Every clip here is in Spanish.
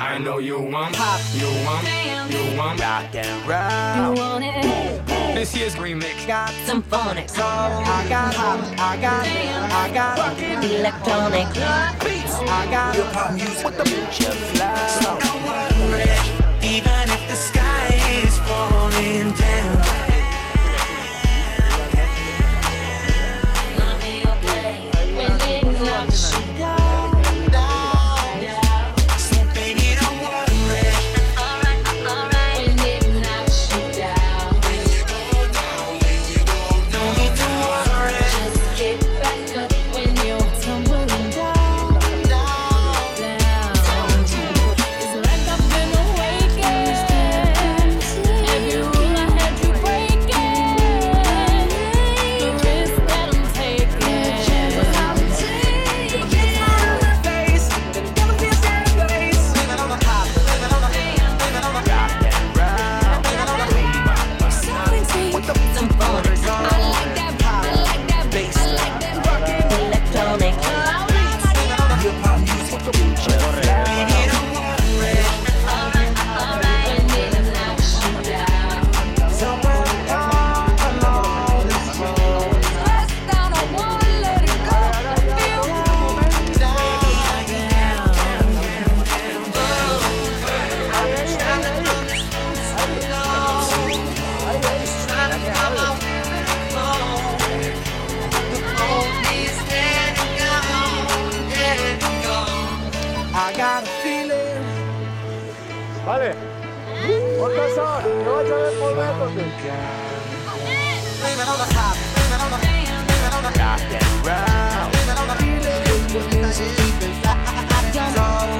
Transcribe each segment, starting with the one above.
I know you want pop, you want rock and roll. You want it? This year's remix Got some phonics. I got hop, I got Electronic beats. I got hip-hop music with the future flow. Don't worry, even if the sky is falling down. Gonna be okay when it knocks you down. So baby, don't worry. Alright, when it knocks you down. When you go down, no need to worry. Just get back up when you're tumbling down. It's like I've been awakened. Every rule I had you breaking. The risk that I'm taking. Face, never be a sad place. Living on the top, living on the rock and roll. Starting to with some phonics. I like that bass. I like that electronic. Hip-hop music with the future flow. Baby, don't worry. Alright, when it knocks you down. Somewhere along this road. Press down, I wanna let it go. Feel I got a feeling. Vale. ¿Cuántos son? No vayas a ver por método. Living on the top, living on the rock and roll. Living on the feeling.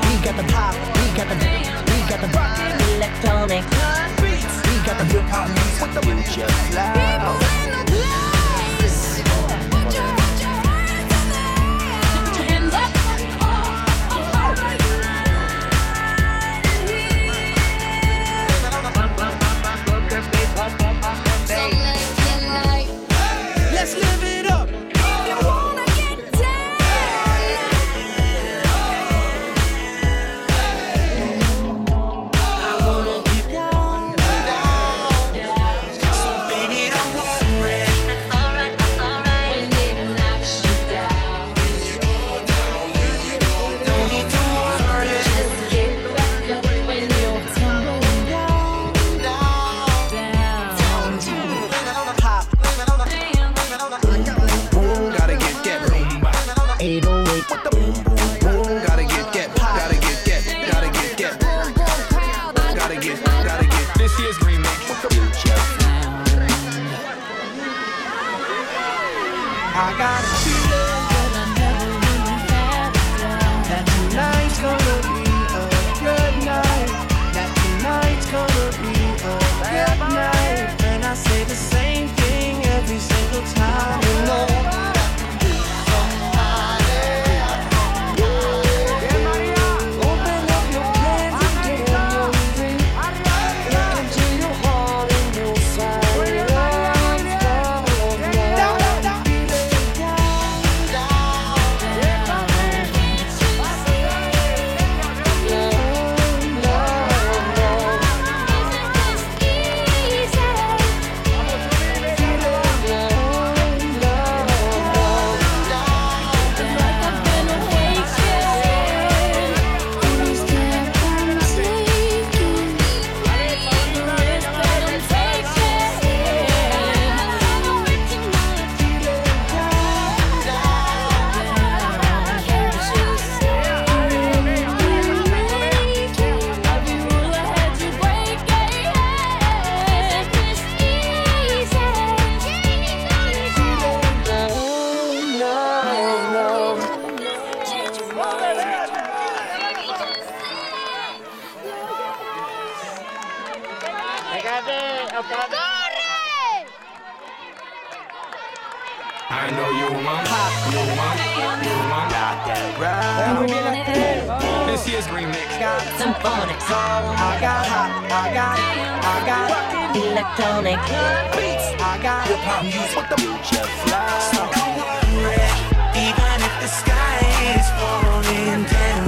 We got the pop, we got the rockin' electronic. beats. We got the hip hop music with the future flow. Let's live it up. Baby, don't worry. No need to worry. Living on the top, living on the boom. Gotta get boom. 808 with the boom boom boom. Gotta get pop. Gotta get. This year's remix With the future. I got a feeling that tonight's gonna be a good night. That tonight's gonna be a good night. And I say the same thing every single time. You know. Open up your plans and get on your feet. Look into your heart and you'll find I know you want pop, you want rock and roll. This year's remix Some phonics. I got hop, I got Electronic beats. I got hip-hop music with the future flow. Don't worry, even if the sky is falling down.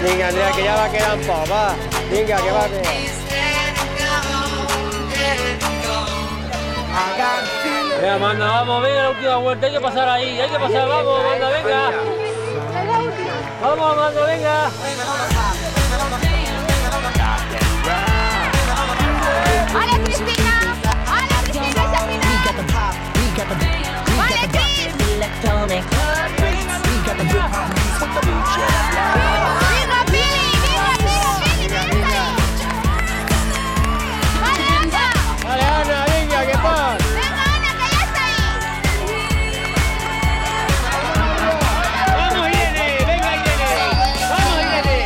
Venga, Andrea, que ya va a quedar un poco, va. Venga, que va a quedar. Venga, Amanda, vamos, venga la última vuelta, hay que pasar ahí, hay que pasar, vamos, Amanda, venga. Vamos, Amanda, venga. ¡Vale, Cristina! ¡Vale, Cristina, esa final! ¡Vale, Cris! ¡Viva, Pili! ¡Viva, Pili! ¡Vale, Ana! Vale, Ana, venga, que pasa. ¡Venga, Ana, que ya está ahí! Vamos, Irene, venga, Irene. Vamos, Irene.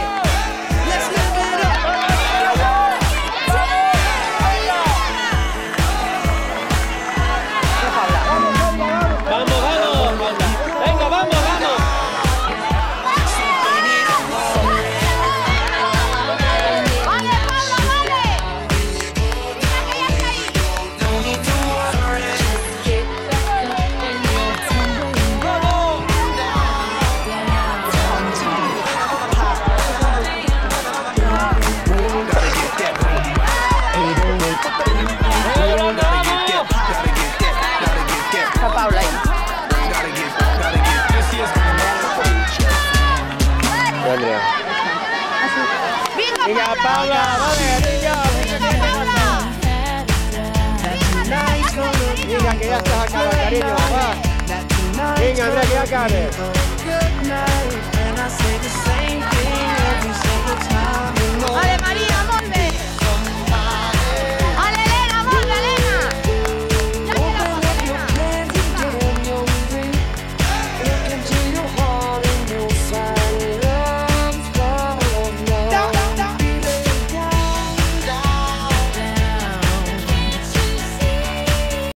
Vamos, vamos, Amanda. Venga, vamos, vamos. ¡Vale, Paula, vale! ¡Mira que ya está ahí! Está Paula ahí. Andrea. ¡Venga, Venga, Paula! Paula, vale, venga. Venga, que ya estás acá, cariño, va. Venga, Andrea, que ya acabe. Good night, and I say the same